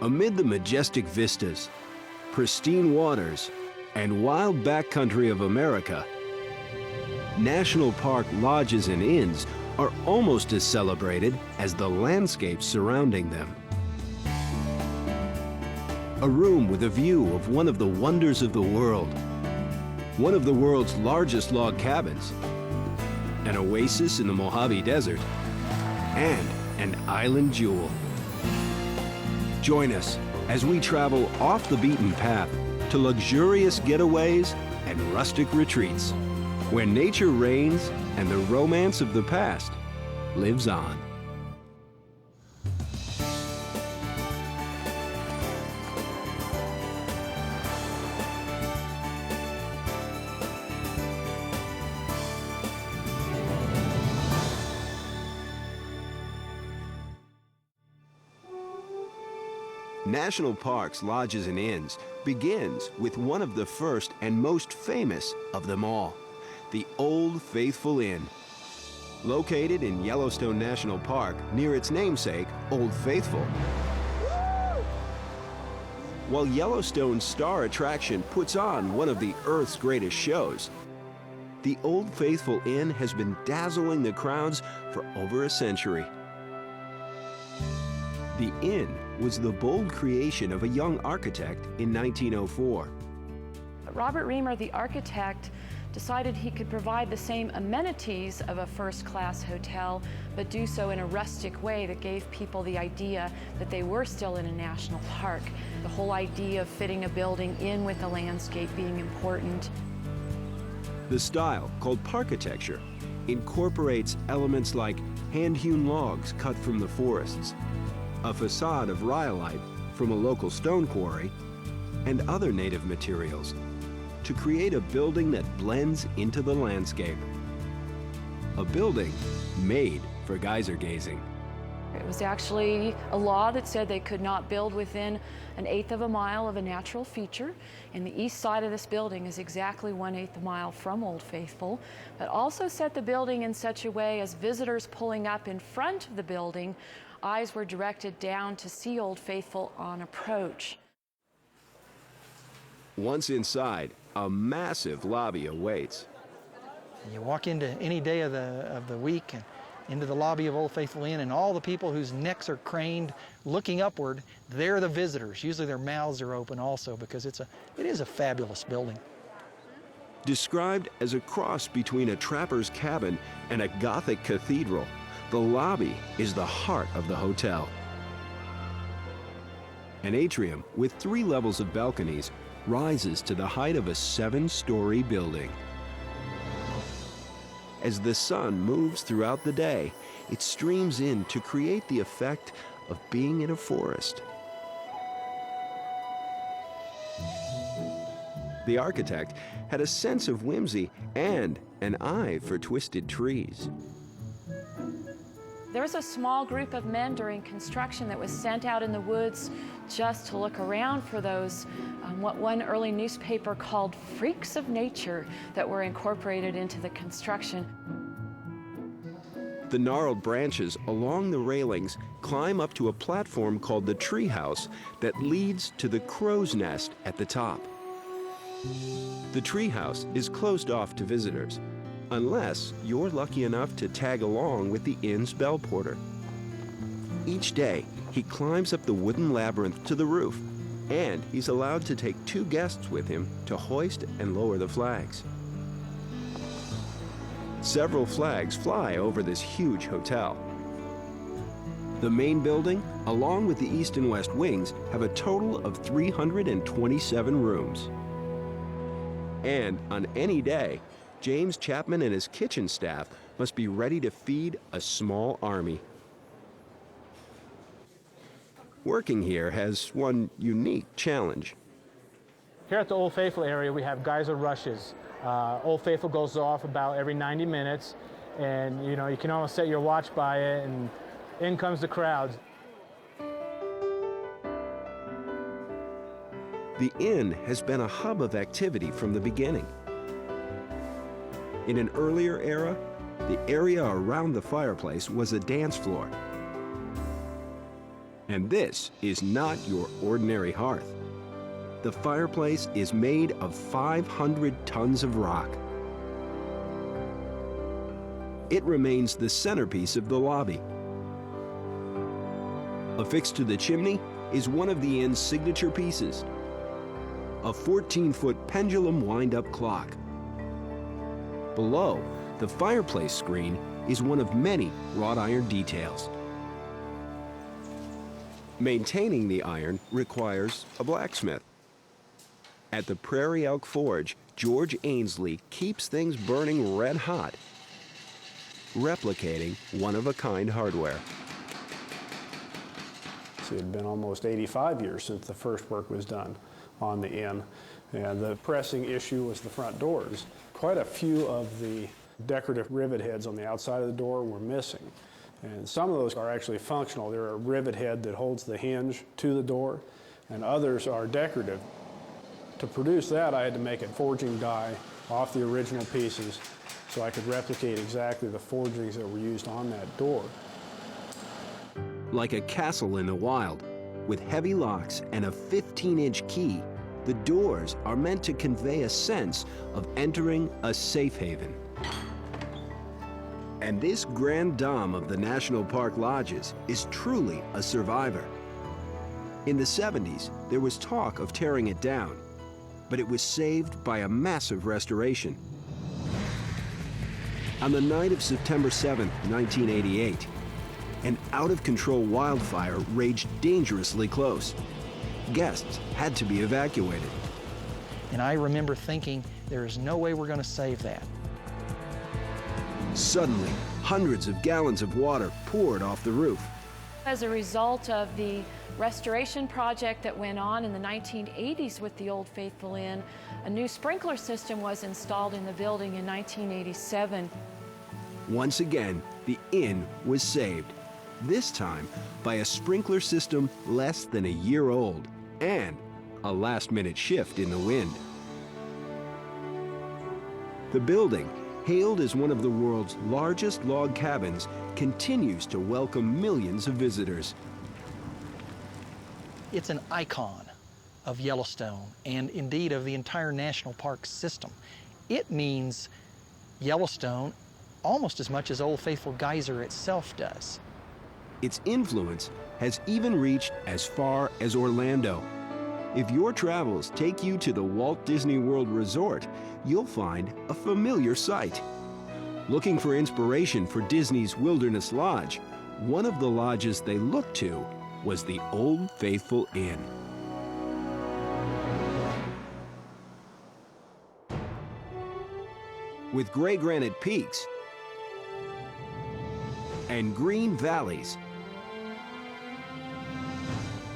Amid the majestic vistas, pristine waters, and wild backcountry of America, national park lodges and inns are almost as celebrated as the landscapes surrounding them. A room with a view of one of the wonders of the world, one of the world's largest log cabins, an oasis in the Mojave Desert, and an island jewel. Join us as we travel off the beaten path to luxurious getaways and rustic retreats, where nature reigns and the romance of the past lives on. National Parks, Lodges, and Inns begins with one of the first and most famous of them all, the Old Faithful Inn. Located in Yellowstone National Park near its namesake, Old Faithful. While Yellowstone's star attraction puts on one of the Earth's greatest shows, the Old Faithful Inn has been dazzling the crowds for over a century. The inn was the bold creation of a young architect in 1904. Robert Reamer, the architect, decided he could provide the same amenities of a first-class hotel, but do so in a rustic way that gave people the idea that they were still in a national park. The whole idea of fitting a building in with the landscape being important. The style, called parkitecture, incorporates elements like hand-hewn logs cut from the forests, a facade of rhyolite from a local stone quarry, and other native materials to create a building that blends into the landscape. A building made for geyser gazing. It was actually a law that said they could not build within 1/8 of a mile of a natural feature, and the east side of this building is exactly 1/8 mile from Old Faithful, but also set the building in such a way as visitors pulling up in front of the building, eyes were directed down to see Old Faithful on approach. Once inside, a massive lobby awaits. You walk into any day of the week and into the lobby of Old Faithful Inn, and all the people whose necks are craned looking upward, they're the visitors. Usually their mouths are open also, because it is a fabulous building. Described as a cross between a trapper's cabin and a Gothic cathedral, the lobby is the heart of the hotel. An atrium with 3 levels of balconies rises to the height of a 7-story building. As the sun moves throughout the day, it streams in to create the effect of being in a forest. The architect had a sense of whimsy and an eye for twisted trees. There was a small group of men during construction that was sent out in the woods just to look around for those, what one early newspaper called freaks of nature, that were incorporated into the construction. The gnarled branches along the railings climb up to a platform called the treehouse that leads to the crow's nest at the top. The treehouse is closed off to visitors, unless you're lucky enough to tag along with the inn's bell porter. Each day, he climbs up the wooden labyrinth to the roof, and he's allowed to take 2 guests with him to hoist and lower the flags. Several flags fly over this huge hotel. The main building, along with the east and west wings, have a total of 327 rooms. And on any day, James Chapman and his kitchen staff must be ready to feed a small army. Working here has one unique challenge. Here at the Old Faithful area, we have geyser rushes. Old Faithful goes off about every 90 minutes, and you can almost set your watch by it, and in comes the crowds. The inn has been a hub of activity from the beginning. In an earlier era, the area around the fireplace was a dance floor. And this is not your ordinary hearth. The fireplace is made of 500 tons of rock. It remains the centerpiece of the lobby. Affixed to the chimney is one of the inn's signature pieces, a 14-foot pendulum wind-up clock. Below, the fireplace screen is one of many wrought iron details. Maintaining the iron requires a blacksmith. At the Prairie Elk Forge, George Ainsley keeps things burning red hot, replicating one-of-a-kind hardware. It had been almost 85 years since the first work was done on the inn, and the pressing issue was the front doors. Quite a few of the decorative rivet heads on the outside of the door were missing, and some of those are actually functional. There are a rivet head that holds the hinge to the door, and others are decorative. To produce that, I had to make a forging die off the original pieces so I could replicate exactly the forgings that were used on that door. Like a castle in the wild, with heavy locks and a 15-inch key, the doors are meant to convey a sense of entering a safe haven. And this grand dame of the National Park Lodges is truly a survivor. In the 70s, there was talk of tearing it down, but it was saved by a massive restoration. On the night of September 7, 1988, an out-of-control wildfire raged dangerously close. Guests had to be evacuated. And I remember thinking, there is no way we're going to save that. Suddenly, hundreds of gallons of water poured off the roof. As a result of the restoration project that went on in the 1980s with the Old Faithful Inn, a new sprinkler system was installed in the building in 1987. Once again, the inn was saved, this time by a sprinkler system less than a year old and a last-minute shift in the wind. The building, hailed as one of the world's largest log cabins, continues to welcome millions of visitors. It's an icon of Yellowstone and indeed of the entire national park system. It means Yellowstone almost as much as Old Faithful Geyser itself does. Its influence has even reached as far as Orlando. If your travels take you to the Walt Disney World Resort, you'll find a familiar sight. Looking for inspiration for Disney's Wilderness Lodge, one of the lodges they looked to was the Old Faithful Inn. With gray granite peaks and green valleys,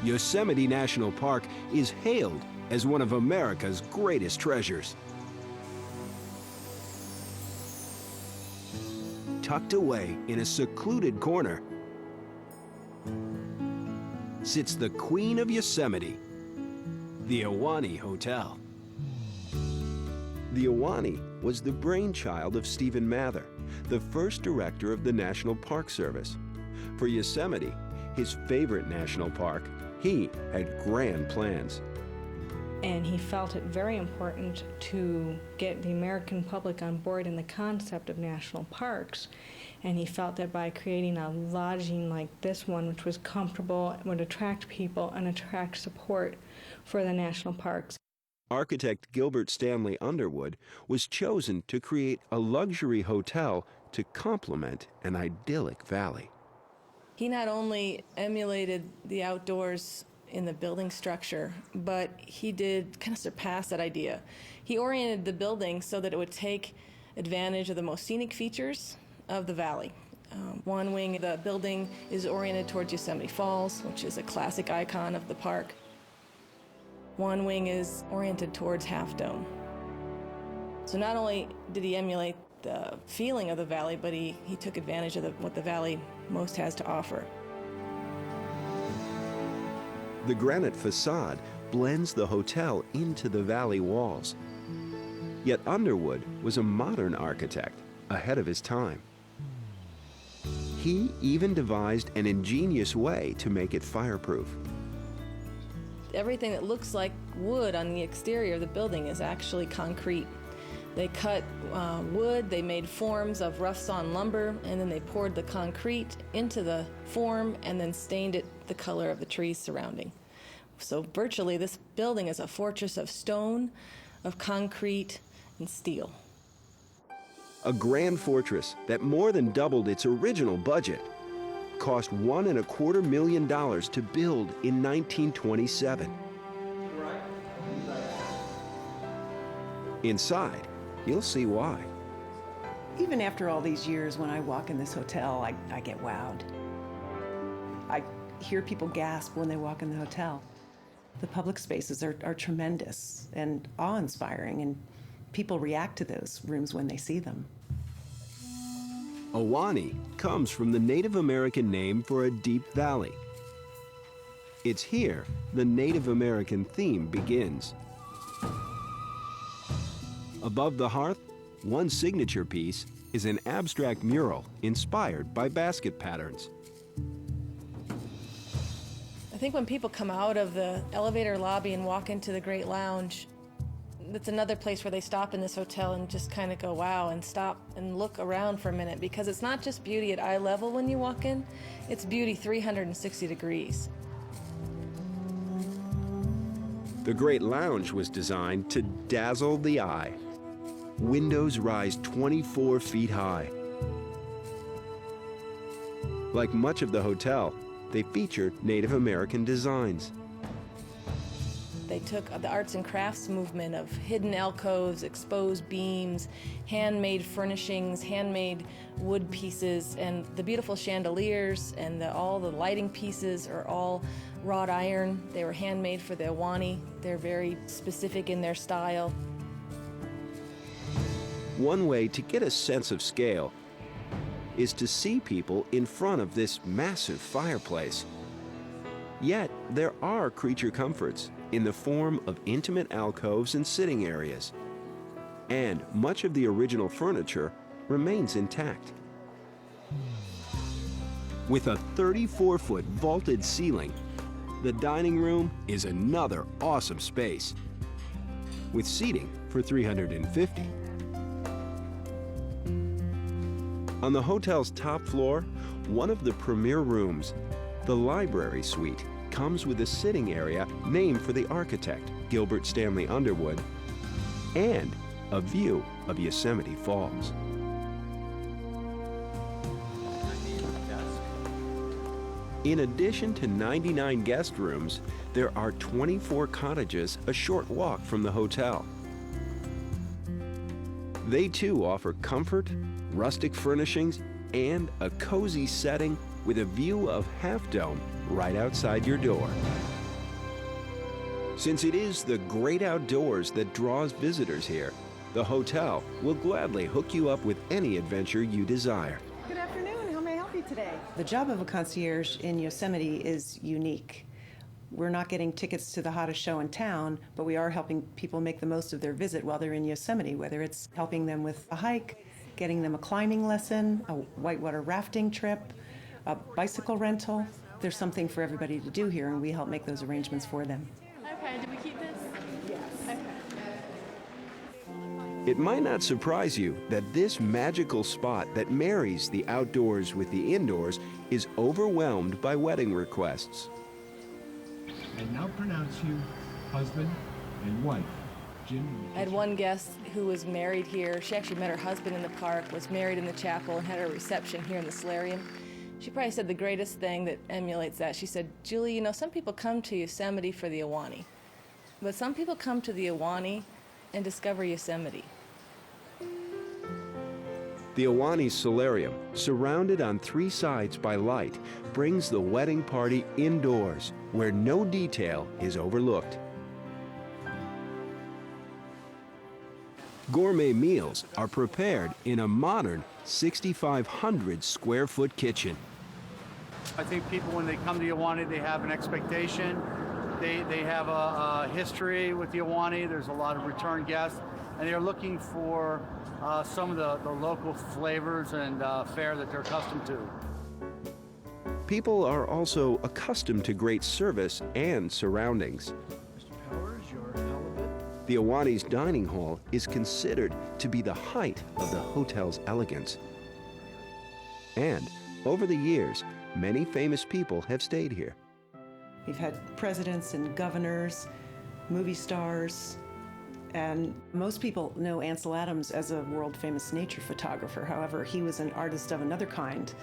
Yosemite National Park is hailed as one of America's greatest treasures. Tucked away in a secluded corner sits the Queen of Yosemite, the Ahwahnee Hotel. The Ahwahnee was the brainchild of Stephen Mather, the first director of the National Park Service. For Yosemite, his favorite national park, he had grand plans. And he felt it very important to get the American public on board in the concept of national parks. And he felt that by creating a lodging like this one, which was comfortable, would attract people and attract support for the national parks. Architect Gilbert Stanley Underwood was chosen to create a luxury hotel to complement an idyllic valley. He not only emulated the outdoors in the building structure, but he did kind of surpass that idea. He oriented the building so that it would take advantage of the most scenic features of the valley. One wing of the building is oriented towards Yosemite Falls, which is a classic icon of the park. One wing is oriented towards Half Dome. So not only did he emulate the feeling of the valley, but he took advantage of what the valley most has to offer. The granite facade blends the hotel into the valley walls. Yet Underwood was a modern architect, ahead of his time. he even devised an ingenious way to make it fireproof. Everything that looks like wood on the exterior of the building is actually concrete. They cut wood, they made forms of rough-sawn lumber, and then they poured the concrete into the form and then stained it the color of the trees surrounding. So virtually this building is a fortress of stone, of concrete, and steel. A grand fortress that more than doubled its original budget, cost $1.25 million to build in 1927. Inside, you'll see why. Even after all these years, when I walk in this hotel, I get wowed. I hear people gasp when they walk in the hotel. The public spaces are tremendous and awe-inspiring, and people react to those rooms when they see them. Ahwahnee comes from the Native American name for a deep valley. It's here the Native American theme begins. Above the hearth, one signature piece is an abstract mural inspired by basket patterns. I think when people come out of the elevator lobby and walk into the Great Lounge, that's another place where they stop in this hotel and just kind of go, wow, and stop and look around for a minute, because it's not just beauty at eye level when you walk in, it's beauty 360 degrees. The Great Lounge was designed to dazzle the eye. Windows rise 24 feet high. Like much of the hotel, they feature Native American designs. They took the arts and crafts movement of hidden alcoves, exposed beams, handmade furnishings, handmade wood pieces, and the beautiful chandeliers and all the lighting pieces are all wrought iron. They were handmade for the Ahwahnee. They're very specific in their style. One way to get a sense of scale is to see people in front of this massive fireplace. Yet, there are creature comforts in the form of intimate alcoves and sitting areas. And much of the original furniture remains intact. With a 34-foot vaulted ceiling, the dining room is another awesome space, with seating for 350. On the hotel's top floor, one of the premier rooms, the library suite, comes with a sitting area named for the architect, Gilbert Stanley Underwood, and a view of Yosemite Falls. In addition to 99 guest rooms, there are 24 cottages a short walk from the hotel. They too offer comfort, rustic furnishings, and a cozy setting with a view of Half Dome right outside your door. Since it is the great outdoors that draws visitors here, the hotel will gladly hook you up with any adventure you desire. Good afternoon. How may I help you today? The job of a concierge in Yosemite is unique. We're not getting tickets to the hottest show in town, but we are helping people make the most of their visit while they're in Yosemite, whether it's helping them with a hike, getting them a climbing lesson, a whitewater rafting trip, a bicycle rental. There's something for everybody to do here, and we help make those arrangements for them. Okay, did we keep this? Yes. Okay. It might not surprise you that this magical spot that marries the outdoors with the indoors is overwhelmed by wedding requests. And now pronounce you husband and wife. Jim. I had one guest who was married here. She actually met her husband in the park, was married in the chapel, and had her reception here in the solarium. She probably said the greatest thing that emulates that. She said, Julie, you know, some people come to Yosemite for the Ahwahnee, but some people come to the Ahwahnee and discover Yosemite. The Ahwahnee solarium, surrounded on 3 sides by light, brings the wedding party indoors, where no detail is overlooked. Gourmet meals are prepared in a modern 6,500 square foot kitchen. I think people, when they come to Ahwahnee, they have an expectation. They have a history with the Ahwahnee. There's a lot of return guests, and they're looking for some of the local flavors and fare that they're accustomed to. People are also accustomed to great service and surroundings. Mr. Powers, your halibut. The Awani's dining hall is considered to be the height of the hotel's elegance. And over the years, many famous people have stayed here. We've had presidents and governors, movie stars, and most people know Ansel Adams as a world-famous nature photographer. However, he was an artist of another kind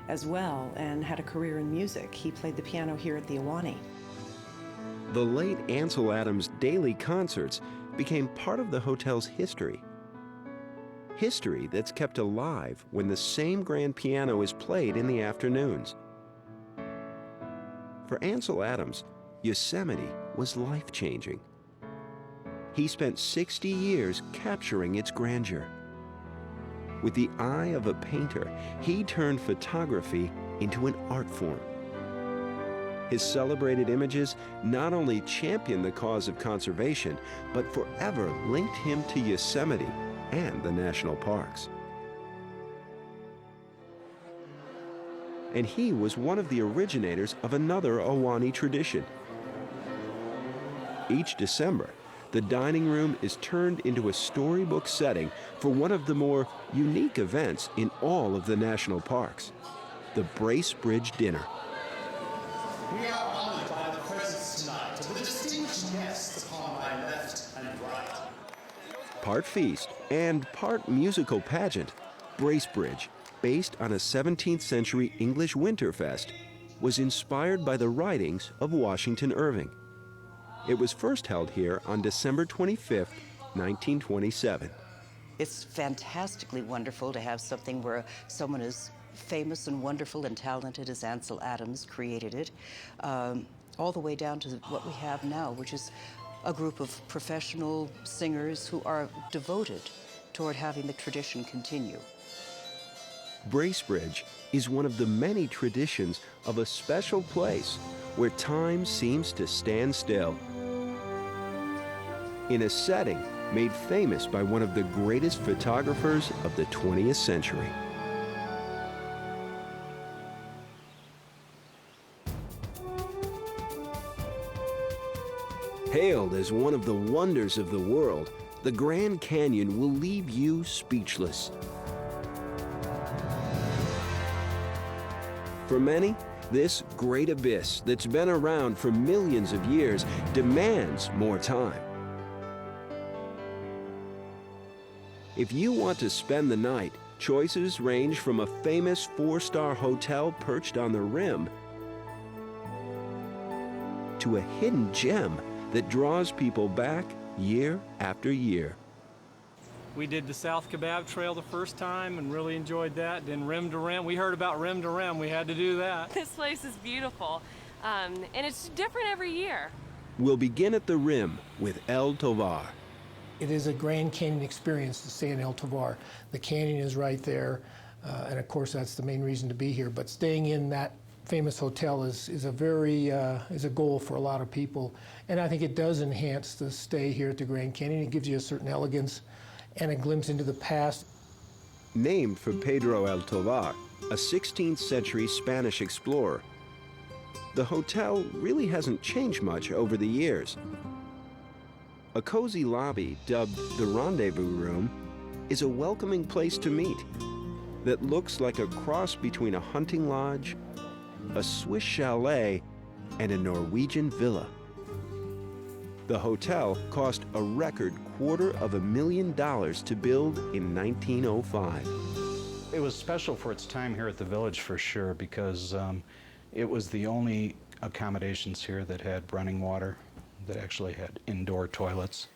as well and had a career in music. He played the piano here at the Awani. The late Ansel Adams' daily concerts became part of the hotel's history. History that's kept alive when the same grand piano is played in the afternoons. For Ansel Adams, Yosemite was life-changing. He spent 60 years capturing its grandeur. With the eye of a painter, he turned photography into an art form. His celebrated images not only championed the cause of conservation, but forever linked him to Yosemite and the national parks. And he was one of the originators of another Awani tradition. Each December, the dining room is turned into a storybook setting for one of the more unique events in all of the national parks, the Bracebridge Dinner. We are honored by the presence tonight of the distinguished guests upon my left and right. Part feast and part musical pageant, Bracebridge, based on a 17th century English Winterfest, was inspired by the writings of Washington Irving. It was first held here on December 25th, 1927. It's fantastically wonderful to have something where someone as famous and wonderful and talented as Ansel Adams created it, all the way down to what we have now, which is a group of professional singers who are devoted toward having the tradition continue. Bracebridge is one of the many traditions of a special place where time seems to stand still. In a setting made famous by one of the greatest photographers of the 20th century. Hailed as one of the wonders of the world, the Grand Canyon will leave you speechless. For many, this great abyss that's been around for millions of years demands more time. If you want to spend the night, choices range from a famous 4-star hotel perched on the rim to a hidden gem that draws people back year after year. We did the South Kebab Trail the first time and really enjoyed that. Then Rim to Rim, we heard about Rim to Rim, we had to do that. This place is beautiful, and it's different every year. We'll begin at the rim with El Tovar. It is a Grand Canyon experience to stay in El Tovar. The canyon is right there, and of course that's the main reason to be here. But staying in that famous hotel is a goal for a lot of people, and I think it does enhance the stay here at the Grand Canyon. It gives you a certain elegance and a glimpse into the past. Named for Pedro El Tovar, a 16th century Spanish explorer, the hotel really hasn't changed much over the years. A cozy lobby dubbed the Rendezvous Room is a welcoming place to meet that looks like a cross between a hunting lodge, a Swiss chalet, and a Norwegian villa. The hotel cost a record $250,000 to build in 1905. It was special for its time here at the village for sure, because it was the only accommodations here that had running water, that actually had indoor toilets.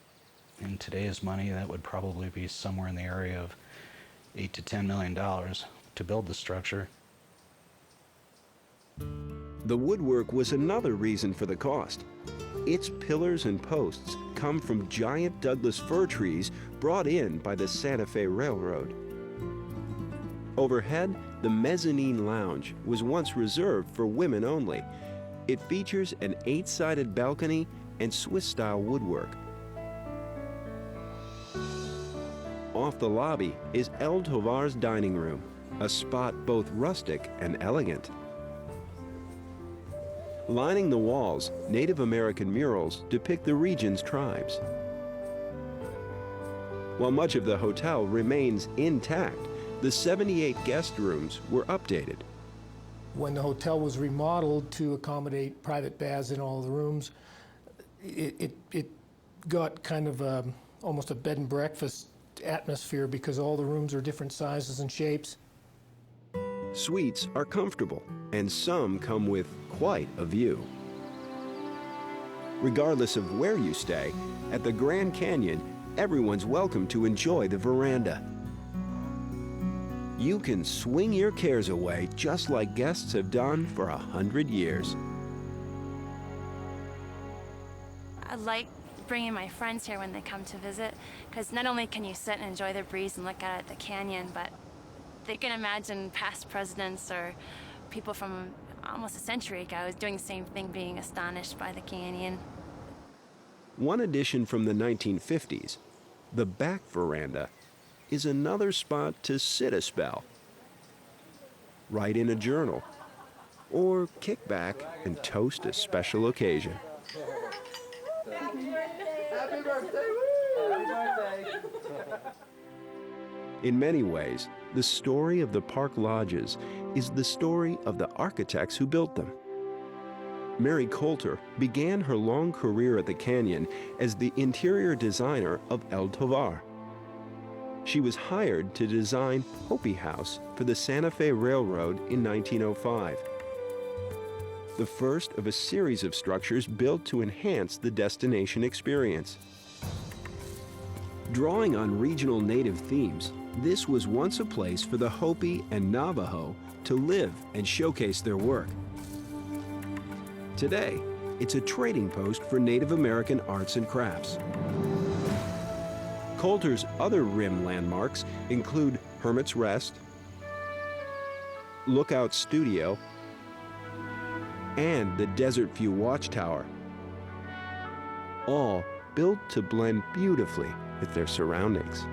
In today's money, that would probably be somewhere in the area of $8 to $10 million to build the structure. The woodwork was another reason for the cost. Its pillars and posts come from giant Douglas fir trees brought in by the Santa Fe Railroad. Overhead, the mezzanine lounge was once reserved for women only. It features an 8-sided balcony and Swiss-style woodwork. Off the lobby is El Tovar's dining room, a spot both rustic and elegant. Lining the walls, Native American murals depict the region's tribes. While much of the hotel remains intact, the 78 guest rooms were updated. When the hotel was remodeled to accommodate private baths in all the rooms, it got kind of almost a bed and breakfast atmosphere because all the rooms are different sizes and shapes. Suites are comfortable, and some come with quite a view. Regardless of where you stay, at the Grand Canyon, everyone's welcome to enjoy the veranda. You can swing your cares away just like guests have done for 100 years. I like bringing my friends here when they come to visit, because not only can you sit and enjoy the breeze and look out at the canyon, but they can imagine past presidents or people from almost a century ago doing the same thing, being astonished by the canyon. One addition from the 1950s, the back veranda, is another spot to sit a spell, write in a journal, or kick back and toast a special occasion. Happy birthday! Happy birthday! In many ways, the story of the park lodges is the story of the architects who built them. Mary Coulter began her long career at the canyon as the interior designer of El Tovar. She was hired to design Hopi House for the Santa Fe Railroad in 1905, the first of a series of structures built to enhance the destination experience. Drawing on regional native themes, this was once a place for the Hopi and Navajo to live and showcase their work. Today, it's a trading post for Native American arts and crafts. Coulter's other rim landmarks include Hermit's Rest, Lookout Studio, and the Desert View Watchtower, all built to blend beautifully with their surroundings.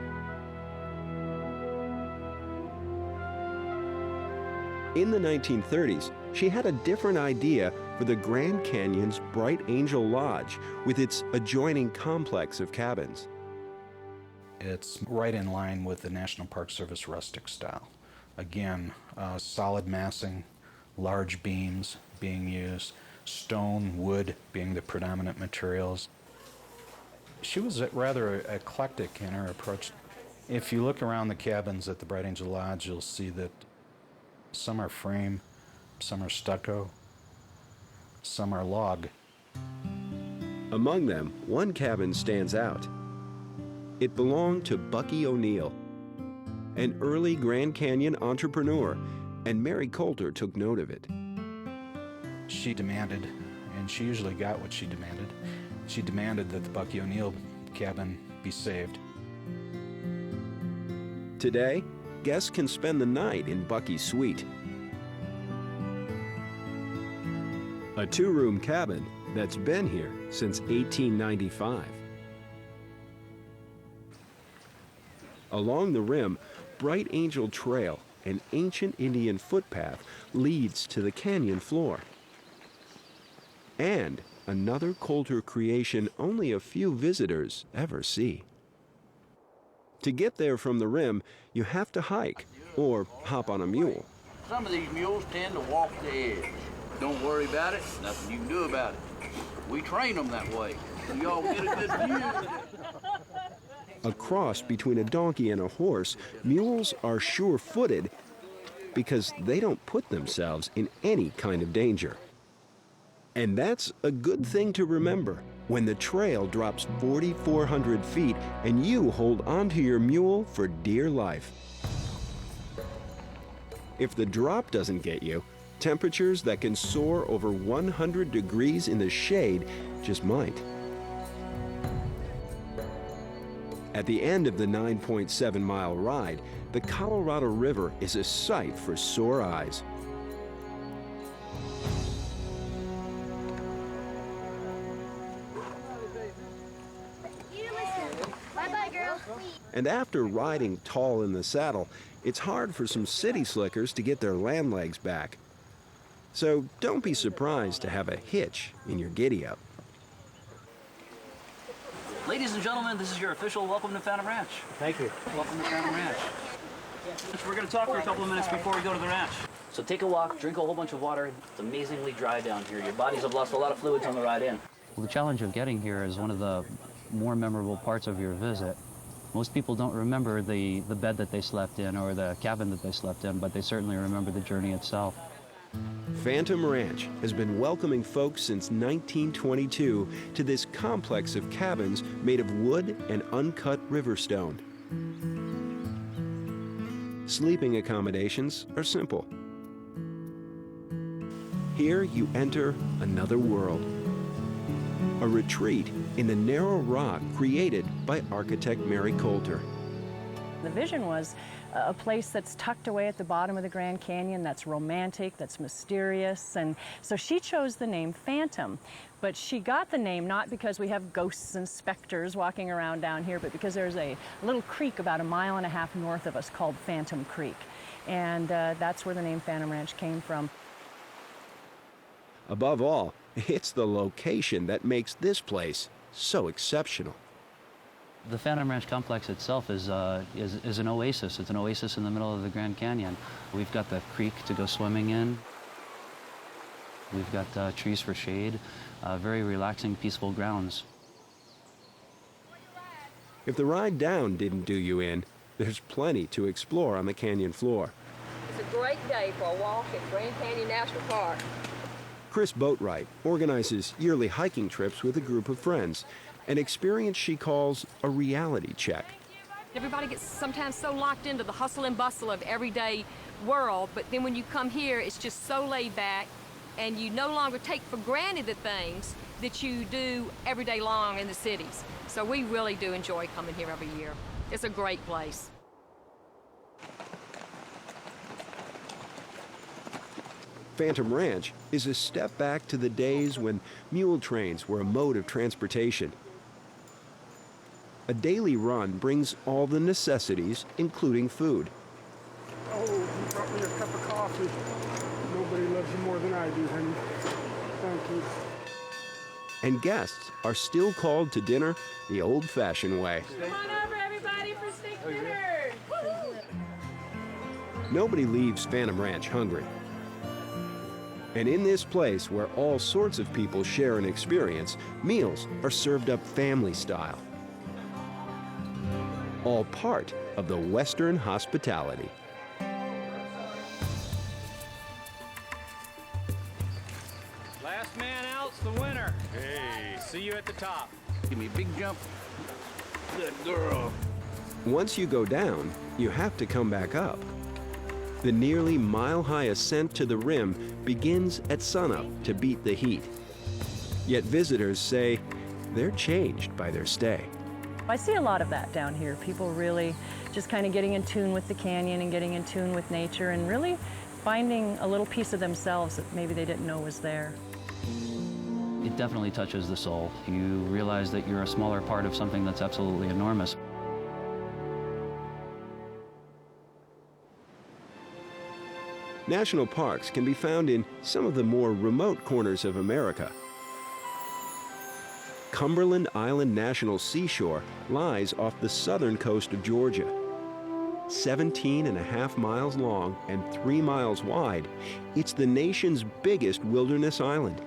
In the 1930s, she had a different idea for the Grand Canyon's Bright Angel Lodge with its adjoining complex of cabins. It's right in line with the National Park Service rustic style. Again, solid massing, large beams being used, stone, wood being the predominant materials. She was rather eclectic in her approach. If you look around the cabins at the Bright Angel Lodge, you'll see that some are frame, some are stucco, some are log. Among them, one cabin stands out. It belonged to Bucky O'Neill, an early Grand Canyon entrepreneur, and Mary Coulter took note of it. She demanded, and she usually got what she demanded, she demanded that the Bucky O'Neill cabin be saved. Today, guests can spend the night in Bucky's suite, a two-room cabin that's been here since 1895. Along the rim, Bright Angel Trail, an ancient Indian footpath, leads to the canyon floor. And another Coulter creation only a few visitors ever see. To get there from the rim, you have to hike or hop on a mule. Some of these mules tend to walk the edge. Don't worry about it, nothing you can do about it. We train them that way. You all get a good view. A cross between a donkey and a horse, mules are sure-footed because they don't put themselves in any kind of danger. And that's a good thing to remember when the trail drops 4,400 feet and you hold onto your mule for dear life. If the drop doesn't get you, temperatures that can soar over 100 degrees in the shade just might. At the end of the 9.7-mile ride, the Colorado River is a sight for sore eyes. And after riding tall in the saddle, it's hard for some city slickers to get their land legs back. So don't be surprised to have a hitch in your giddy-up. Ladies and gentlemen, this is your official welcome to Phantom Ranch. Thank you. Welcome to Phantom Ranch. We're going to talk for a couple of minutes before we go to the ranch. So take a walk, drink a whole bunch of water. It's amazingly dry down here. Your bodies have lost a lot of fluids on the ride in. Well, the challenge of getting here is one of the more memorable parts of your visit. Most people don't remember the bed that they slept in or the cabin that they slept in, but they certainly remember the journey itself. Phantom Ranch has been welcoming folks since 1922 to this complex of cabins made of wood and uncut river stone. Sleeping accommodations are simple. Here you enter another world. A retreat in the narrow rock created by architect Mary Coulter. The vision was a place that's tucked away at the bottom of the Grand Canyon, that's romantic, that's mysterious, and so she chose the name Phantom. But she got the name not because we have ghosts and specters walking around down here, but because there's a little creek about 1.5 miles north of us called Phantom Creek. And that's where the name Phantom Ranch came from. Above all, it's the location that makes this place so exceptional. The Phantom Ranch complex itself is an oasis. It's an oasis in the middle of the Grand Canyon. We've got the creek to go swimming in. We've got trees for shade, very relaxing, peaceful grounds. If the ride down didn't do you in, there's plenty to explore on the canyon floor. It's a great day for a walk at Grand Canyon National Park. Chris Boatwright organizes yearly hiking trips with a group of friends, an experience she calls a reality check. Everybody gets sometimes so locked into the hustle and bustle of everyday world, but then when you come here, it's just so laid back, and you no longer take for granted the things that you do every day long in the cities. So we really do enjoy coming here every year. It's a great place. Phantom Ranch is a step back to the days when mule trains were a mode of transportation. A daily run brings all the necessities, including food. Oh, you brought me a cup of coffee. Nobody loves you more than I do, honey. Thank you. And guests are still called to dinner the old-fashioned way. Come on over, everybody, for steak dinner. Nobody leaves Phantom Ranch hungry. And in this place where all sorts of people share an experience, meals are served up family style. All part of the Western hospitality. Last man out's the winner. Hey, see you at the top. Give me a big jump. Good girl. Once you go down, you have to come back up. The nearly mile-high ascent to the rim begins at sunup to beat the heat. Yet visitors say they're changed by their stay. I see a lot of that down here. People really just kind of getting in tune with the canyon and getting in tune with nature and really finding a little piece of themselves that maybe they didn't know was there. It definitely touches the soul. You realize that you're a smaller part of something that's absolutely enormous. National parks can be found in some of the more remote corners of America. Cumberland Island National Seashore lies off the southern coast of Georgia. 17.5 miles long and 3 miles wide, it's the nation's biggest wilderness island.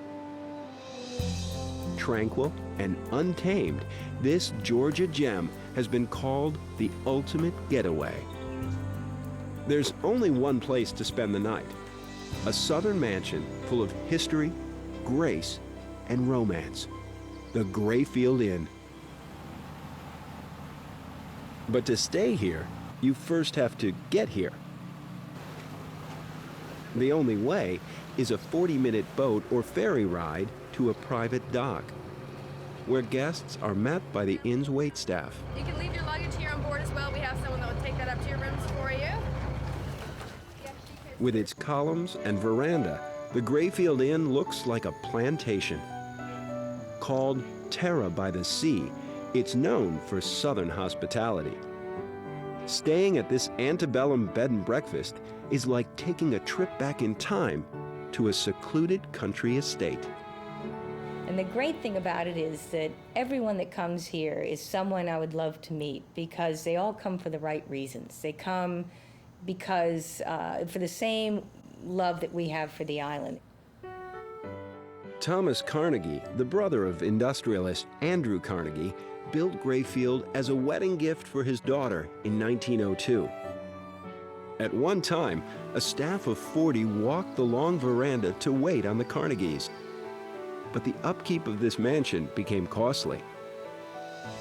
Tranquil and untamed, this Georgia gem has been called the ultimate getaway. There's only one place to spend the night, a southern mansion full of history, grace, and romance, the Grayfield Inn. But to stay here, you first have to get here. The only way is a 40-minute boat or ferry ride to a private dock, where guests are met by the inn's waitstaff. You can leave your luggage here on board as well. We have someone that will take that up to your rooms for you. With its columns and veranda, the Grayfield Inn looks like a plantation. Called Terra by the Sea, it's known for southern hospitality. Staying at this antebellum bed and breakfast is like taking a trip back in time to a secluded country estate. And the great thing about it is that everyone that comes here is someone I would love to meet, because they all come for the right reasons. They come because for the same love that we have for the island. Thomas Carnegie, the brother of industrialist Andrew Carnegie, built Grayfield as a wedding gift for his daughter in 1902. At one time, a staff of 40 walked the long veranda to wait on the Carnegies. But the upkeep of this mansion became costly.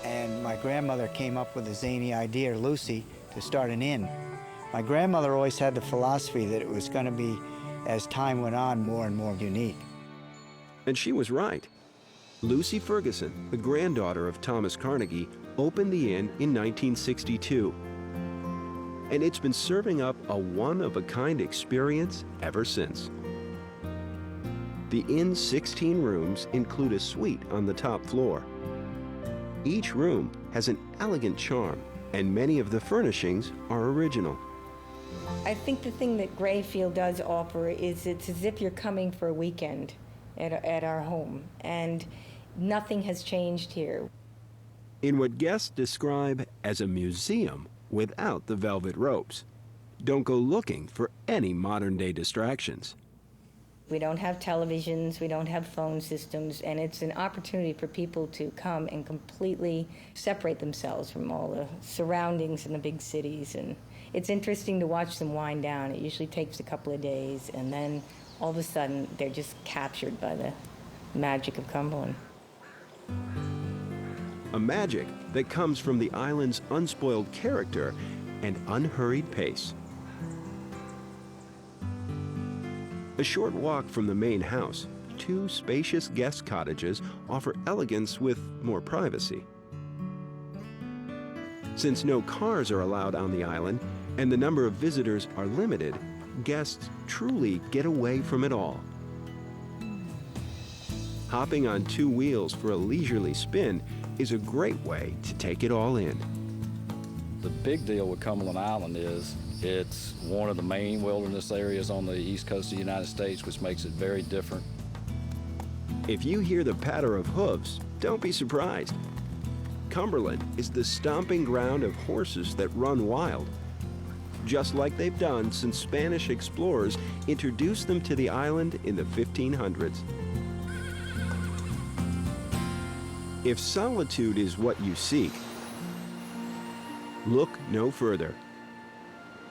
And my grandmother came up with a zany idea, Lucy, to start an inn. My grandmother always had the philosophy that it was going to be, as time went on, more and more unique. And she was right. Lucy Ferguson, the granddaughter of Thomas Carnegie, opened the inn in 1962. And it's been serving up a one-of-a-kind experience ever since. The inn's 16 rooms include a suite on the top floor. Each room has an elegant charm, and many of the furnishings are original. I think the thing that Grayfield does offer is it's as if you're coming for a weekend at our home, and nothing has changed here. In what guests describe as a museum without the velvet ropes. Don't go looking for any modern-day distractions. We don't have televisions, we don't have phone systems, and it's an opportunity for people to come and completely separate themselves from all the surroundings in the big cities. And it's interesting to watch them wind down. It usually takes a couple of days, and then all of a sudden they're just captured by the magic of Cumberland. A magic that comes from the island's unspoiled character and unhurried pace. A short walk from the main house, 2 spacious guest cottages offer elegance with more privacy. Since no cars are allowed on the island and the number of visitors are limited, guests truly get away from it all. Hopping on 2 wheels for a leisurely spin is a great way to take it all in. The big deal with Cumberland Island is it's one of the main wilderness areas on the east coast of the United States, which makes it very different. If you hear the patter of hooves, don't be surprised. Cumberland is the stomping ground of horses that run wild, just like they've done since Spanish explorers introduced them to the island in the 1500s. If solitude is what you seek, look no further.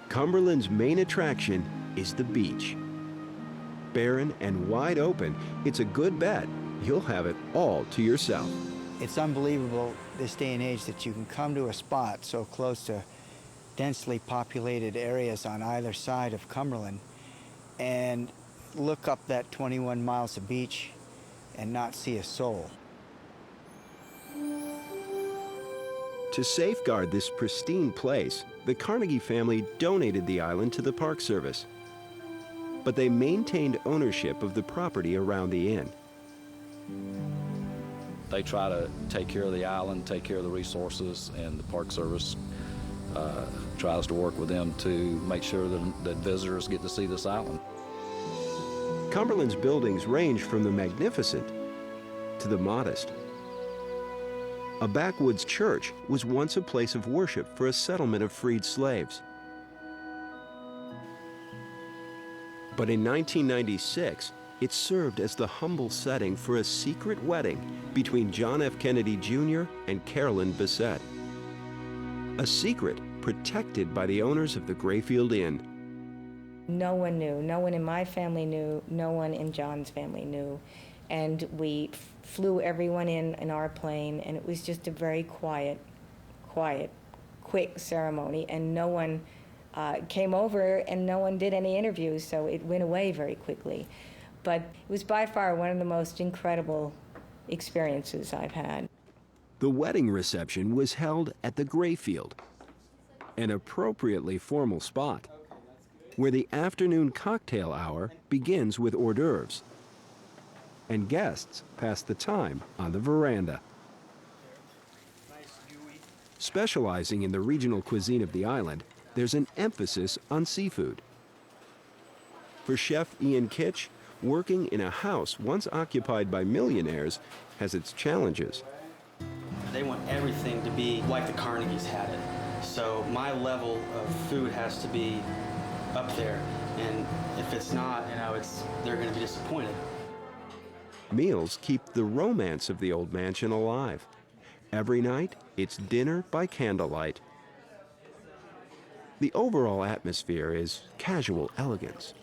Cumberland's main attraction is the beach. Barren and wide open, it's a good bet you'll have it all to yourself. It's unbelievable this day and age that you can come to a spot so close to densely populated areas on either side of Cumberland and look up that 21 miles of beach and not see a soul. To safeguard this pristine place, the Carnegie family donated the island to the Park Service. But they maintained ownership of the property around the inn. They try to take care of the island, take care of the resources, and the Park Service tries to work with them to make sure that visitors get to see this island. Cumberland's buildings range from the magnificent to the modest. A backwoods church was once a place of worship for a settlement of freed slaves. But in 1996, it served as the humble setting for a secret wedding between John F. Kennedy Jr. and Carolyn Bessette. A secret protected by the owners of the Grayfield Inn. No one knew. No one in my family knew. No one in John's family knew. And we flew everyone in our plane, and it was just a very quiet, quick ceremony, and no one came over and no one did any interviews, so it went away very quickly. But it was by far one of the most incredible experiences I've had. The wedding reception was held at the Grayfield, an appropriately formal spot, where the afternoon cocktail hour begins with hors d'oeuvres, and guests pass the time on the veranda. Specializing in the regional cuisine of the island, there's an emphasis on seafood. For Chef Ian Kitch, working in a house once occupied by millionaires has its challenges. They want everything to be like the Carnegies had it. So my level of food has to be up there. And if it's not, they're going to be disappointed. Meals keep the romance of the old mansion alive. Every night, it's dinner by candlelight. The overall atmosphere is casual elegance.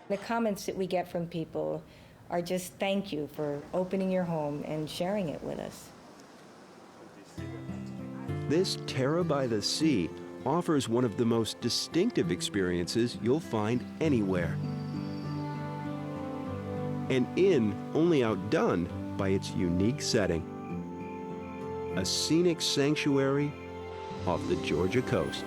The comments that we get from people are just thank you for opening your home and sharing it with us. This Terra by the Sea offers one of the most distinctive experiences you'll find anywhere. An inn only outdone by its unique setting. A scenic sanctuary off the Georgia coast.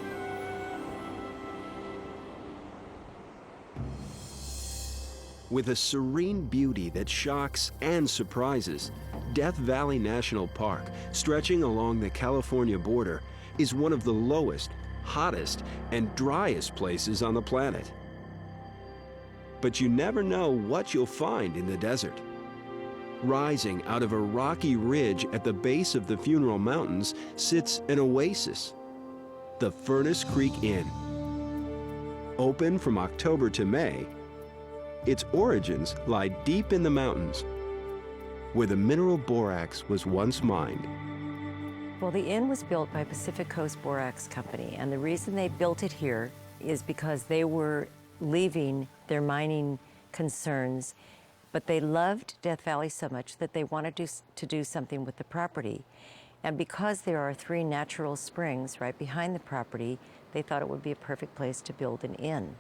With a serene beauty that shocks and surprises, Death Valley National Park, stretching along the California border, is one of the lowest, hottest, and driest places on the planet. But you never know what you'll find in the desert. Rising out of a rocky ridge at the base of the Funeral Mountains sits an oasis, the Furnace Creek Inn. Open from October to May, its origins lie deep in the mountains, where the mineral borax was once mined. Well, the inn was built by Pacific Coast Borax Company, and the reason they built it here is because they were leaving their mining concerns, but they loved Death Valley so much that they wanted to do something with the property. And because there are 3 natural springs right behind the property, they thought it would be a perfect place to build an inn.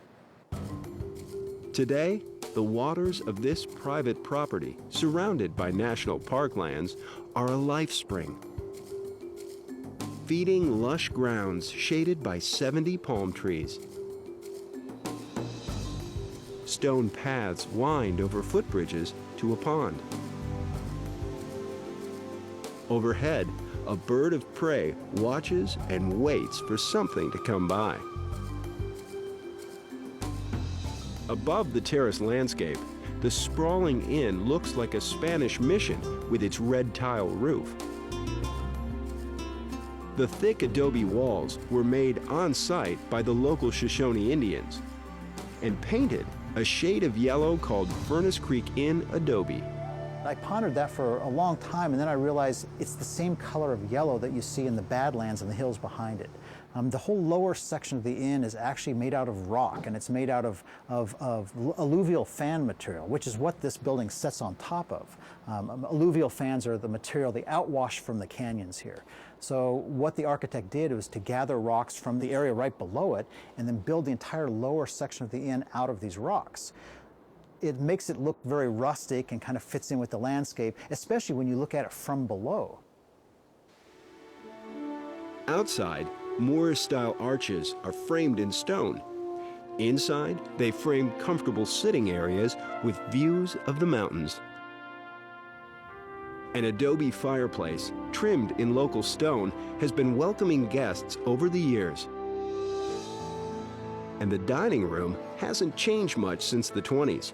Today, the waters of this private property, surrounded by national park lands, are a life spring, feeding lush grounds shaded by 70 palm trees. Stone paths wind over footbridges to a pond. Overhead, a bird of prey watches and waits for something to come by. Above the terrace landscape, the sprawling inn looks like a Spanish mission with its red tile roof. The thick adobe walls were made on site by the local Shoshone Indians and painted a shade of yellow called Furnace Creek Inn Adobe. I pondered that for a long time, and then I realized it's the same color of yellow that you see in the Badlands and the hills behind it. The whole lower section of the inn is actually made out of rock, and it's made out of alluvial fan material, which is what this building sits on top of. Alluvial fans are the material, the outwash from the canyons here. So what the architect did was to gather rocks from the area right below it and then build the entire lower section of the inn out of these rocks. It makes it look very rustic and kind of fits in with the landscape, especially when you look at it from below. Outside, Moorish-style arches are framed in stone. Inside, they frame comfortable sitting areas with views of the mountains. An adobe fireplace, trimmed in local stone, has been welcoming guests over the years. And the dining room hasn't changed much since the 20s.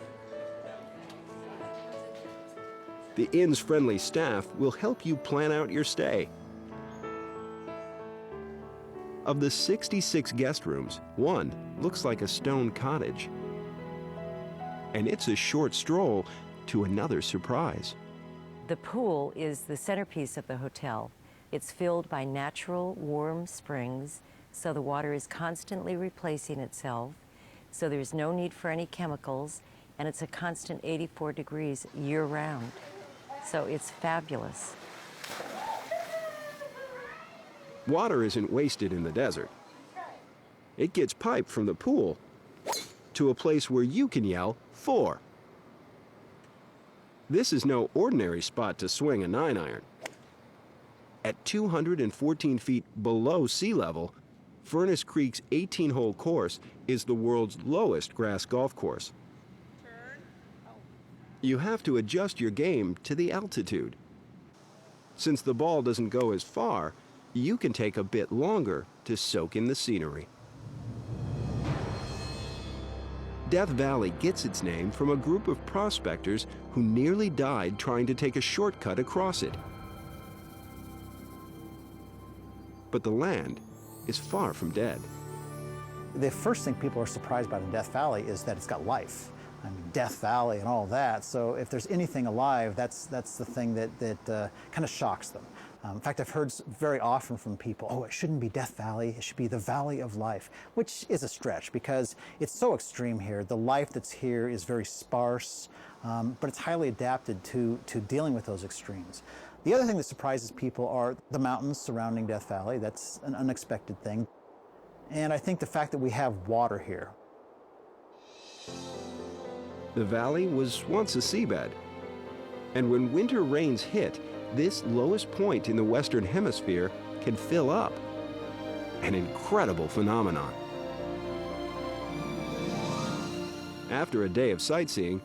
The inn's friendly staff will help you plan out your stay. Of the 66 guest rooms, one looks like a stone cottage. And it's a short stroll to another surprise. The pool is the centerpiece of the hotel. It's filled by natural warm springs, so the water is constantly replacing itself, so there's no need for any chemicals, and it's a constant 84 degrees year-round. So it's fabulous. Water isn't wasted in the desert. It gets piped from the pool to a place where you can yell, "4." This is no ordinary spot to swing a 9-iron. At 214 feet below sea level, Furnace Creek's 18-hole course is the world's lowest grass golf course. You have to adjust your game to the altitude. Since the ball doesn't go as far, you can take a bit longer to soak in the scenery. Death Valley gets its name from a group of prospectors who nearly died trying to take a shortcut across it. But the land is far from dead. The first thing people are surprised about in Death Valley is that it's got life. I mean, Death Valley and all that. So if there's anything alive, that's the thing that kind of shocks them. In fact, I've heard very often from people, oh, it shouldn't be Death Valley, it should be the Valley of Life, which is a stretch because it's so extreme here. The life that's here is very sparse, but it's highly adapted to dealing with those extremes. The other thing that surprises people are the mountains surrounding Death Valley. That's an unexpected thing. And I think the fact that we have water here. The valley was once a seabed, and when winter rains hit, this lowest point in the Western Hemisphere can fill up. An incredible phenomenon. After a day of sightseeing,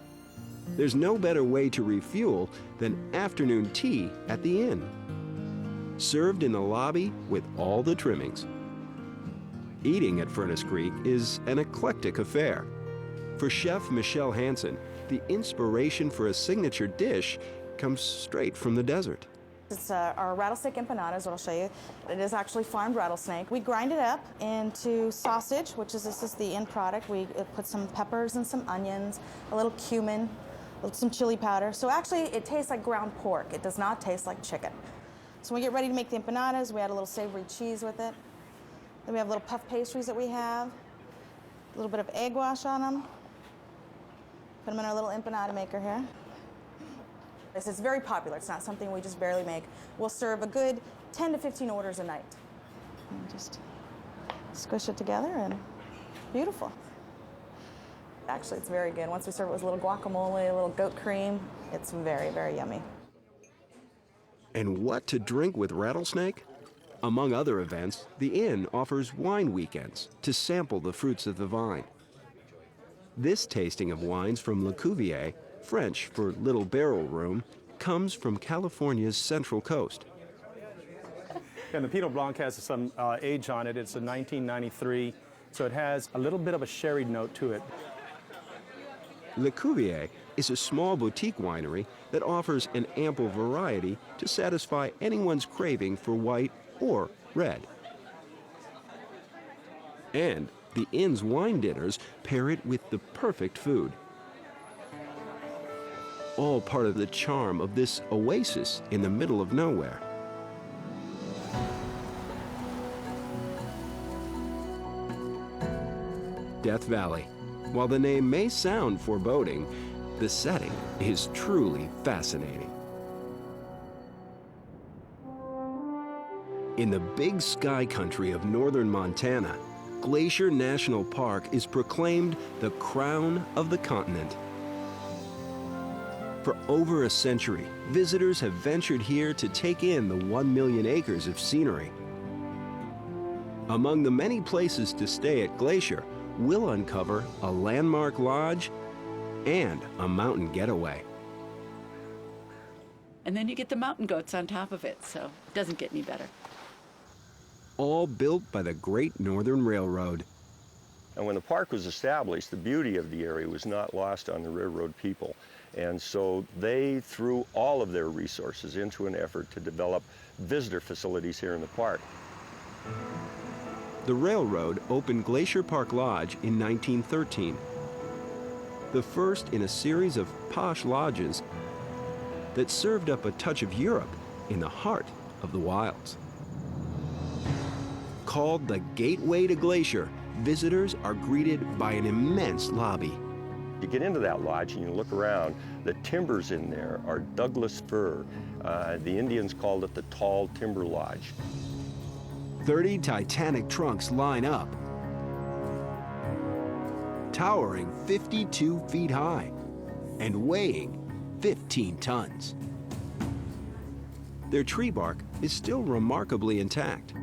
there's no better way to refuel than afternoon tea at the inn, served in the lobby with all the trimmings. Eating at Furnace Creek is an eclectic affair. For Chef Michelle Hansen, the inspiration for a signature dish comes straight from the desert. It's our rattlesnake empanadas, what I'll show you. It is actually farmed rattlesnake. We grind it up into sausage, which is this is the end product. We put some peppers and some onions, a little cumin, some chili powder. So actually it tastes like ground pork. It does not taste like chicken. So when we get ready to make the empanadas, we add a little savory cheese with it. Then we have little puff pastries that we have, a little bit of egg wash on them. Put them in our little empanada maker here. This is very popular. It's not something we just barely make. We'll serve a good 10 to 15 orders a night. And just squish it together and beautiful. Actually, it's very good. Once we serve it with a little guacamole, a little goat cream, it's very, very yummy. And what to drink with rattlesnake? Among other events, the inn offers wine weekends to sample the fruits of the vine. This tasting of wines from Le Cuvier, French for little barrel room, comes from California's Central Coast. And the Pinot Blanc has some age on it. It's a 1993, so it has a little bit of a sherry note to it. Le Cuvier is a small boutique winery that offers an ample variety to satisfy anyone's craving for white or red. And the inn's wine dinners pair it with the perfect food. All part of the charm of this oasis in the middle of nowhere. Death Valley. While the name may sound foreboding, the setting is truly fascinating. In the big sky country of northern Montana, Glacier National Park is proclaimed the crown of the continent. For over a century, visitors have ventured here to take in the 1 million acres of scenery. Among the many places to stay at Glacier, we'll uncover a landmark lodge and a mountain getaway. And then you get the mountain goats on top of it, so it doesn't get any better. All built by the Great Northern Railroad. And when the park was established, the beauty of the area was not lost on the railroad people. And so they threw all of their resources into an effort to develop visitor facilities here in the park. The railroad opened Glacier Park Lodge in 1913, the first in a series of posh lodges that served up a touch of Europe in the heart of the wilds. Called the Gateway to Glacier, visitors are greeted by an immense lobby. You get into that lodge and you look around, the timbers in there are Douglas fir. The Indians called it the Tall Timber Lodge. 30 titanic trunks line up, towering 52 feet high and weighing 15 tons. Their tree bark is still remarkably intact.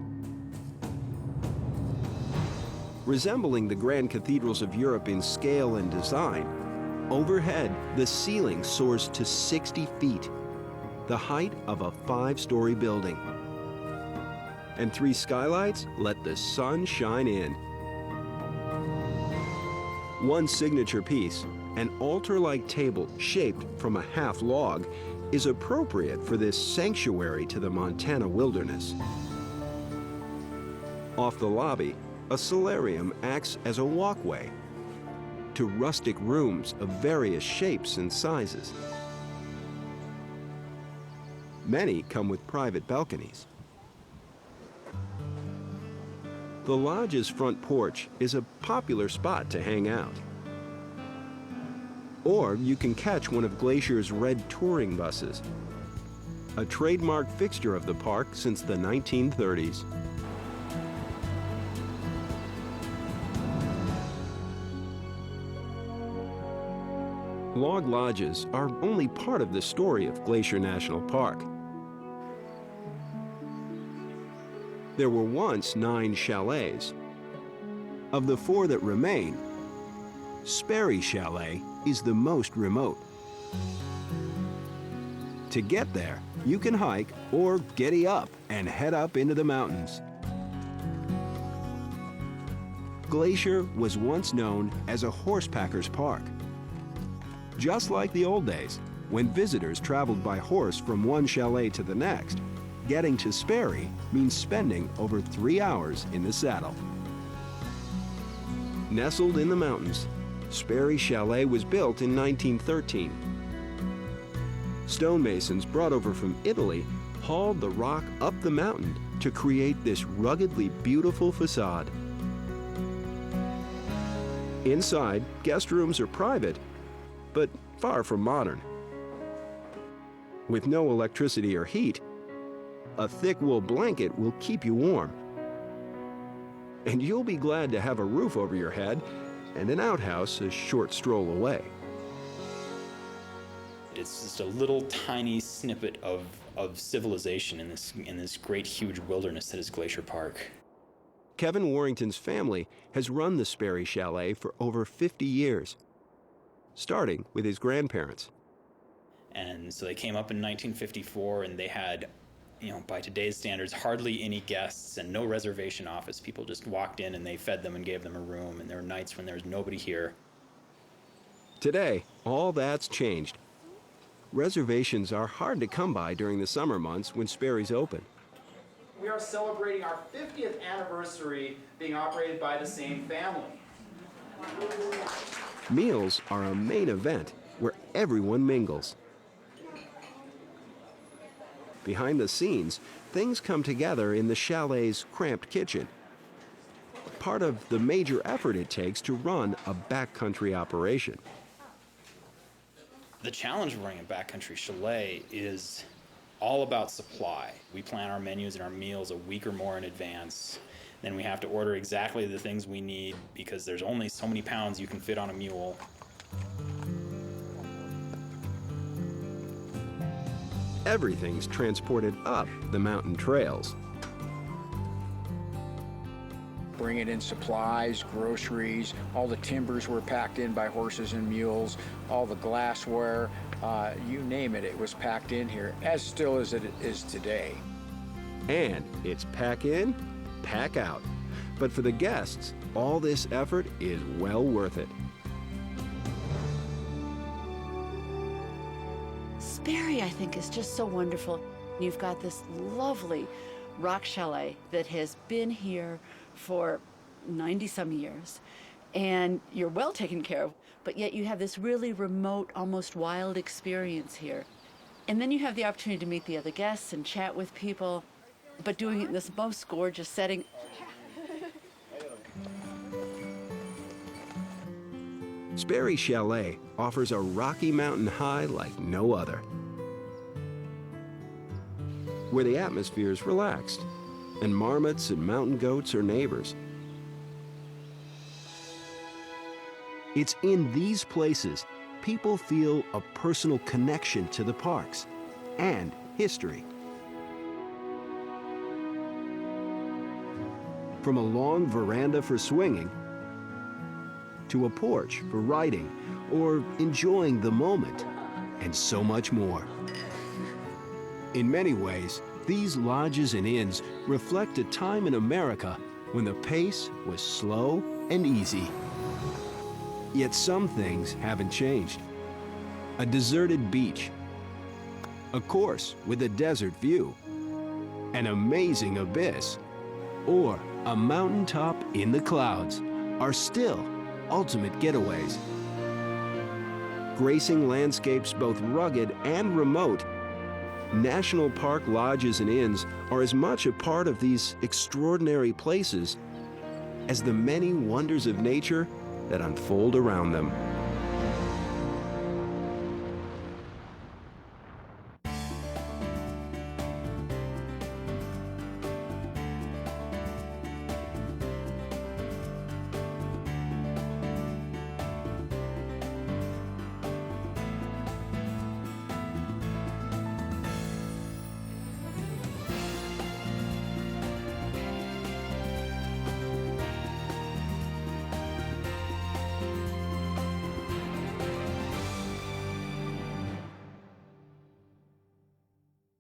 Resembling the grand cathedrals of Europe in scale and design, overhead, the ceiling soars to 60 feet, the height of a 5-story building. And 3 skylights let the sun shine in. One signature piece, an altar-like table shaped from a half log, is appropriate for this sanctuary to the Montana wilderness. Off the lobby, a solarium acts as a walkway to rustic rooms of various shapes and sizes. Many come with private balconies. The lodge's front porch is a popular spot to hang out. Or you can catch one of Glacier's red touring buses, a trademark fixture of the park since the 1930s. Log lodges are only part of the story of Glacier National Park. There were once 9 chalets. Of the 4 that remain, Sperry Chalet is the most remote. To get there, you can hike or giddy up and head up into the mountains. Glacier was once known as a horsepacker's park. Just like the old days, when visitors traveled by horse from one chalet to the next, getting to Sperry means spending over 3 hours in the saddle. Nestled in the mountains, Sperry Chalet was built in 1913. Stonemasons brought over from Italy hauled the rock up the mountain to create this ruggedly beautiful facade. Inside, guest rooms are private, but far from modern. With no electricity or heat, a thick wool blanket will keep you warm. And you'll be glad to have a roof over your head and an outhouse a short stroll away. It's just a little tiny snippet of civilization in this great huge wilderness that is Glacier Park. Kevin Warrington's family has run the Sperry Chalet for over 50 years, starting with his grandparents. And so they came up in 1954 and they had, by today's standards, hardly any guests and no reservation office. People just walked in and they fed them and gave them a room, and there were nights when there was nobody here. Today, all that's changed. Reservations are hard to come by during the summer months when Sperry's open. We are celebrating our 50th anniversary being operated by the same family. Meals are a main event where everyone mingles. Behind the scenes, things come together in the chalet's cramped kitchen. Part of the major effort it takes to run a backcountry operation. The challenge of running a backcountry chalet is all about supply. We plan our menus and our meals a week or more in advance. Then we have to order exactly the things we need because there's only so many pounds you can fit on a mule. Everything's transported up the mountain trails. Bringing in supplies, groceries, all the timbers were packed in by horses and mules, all the glassware, you name it, it was packed in here, as still as it is today. And it's pack in, pack out. But for the guests, all this effort is well worth it. Sperry, I think, is just so wonderful. You've got this lovely rock chalet that has been here for 90-some years, and you're well taken care of, but yet you have this really remote, almost wild experience here. And then you have the opportunity to meet the other guests and chat with people, but doing it in this most gorgeous setting. Sperry Chalet offers a Rocky Mountain high like no other, where the atmosphere is relaxed and marmots and mountain goats are neighbors. It's in these places people feel a personal connection to the parks and history. From a long veranda for swinging to a porch for writing or enjoying the moment, and so much more. In many ways, these lodges and inns reflect a time in America when the pace was slow and easy. Yet some things haven't changed. A deserted beach, a course with a desert view, an amazing abyss, or a mountaintop in the clouds are still ultimate getaways. Gracing landscapes both rugged and remote, national park lodges and inns are as much a part of these extraordinary places as the many wonders of nature that unfold around them.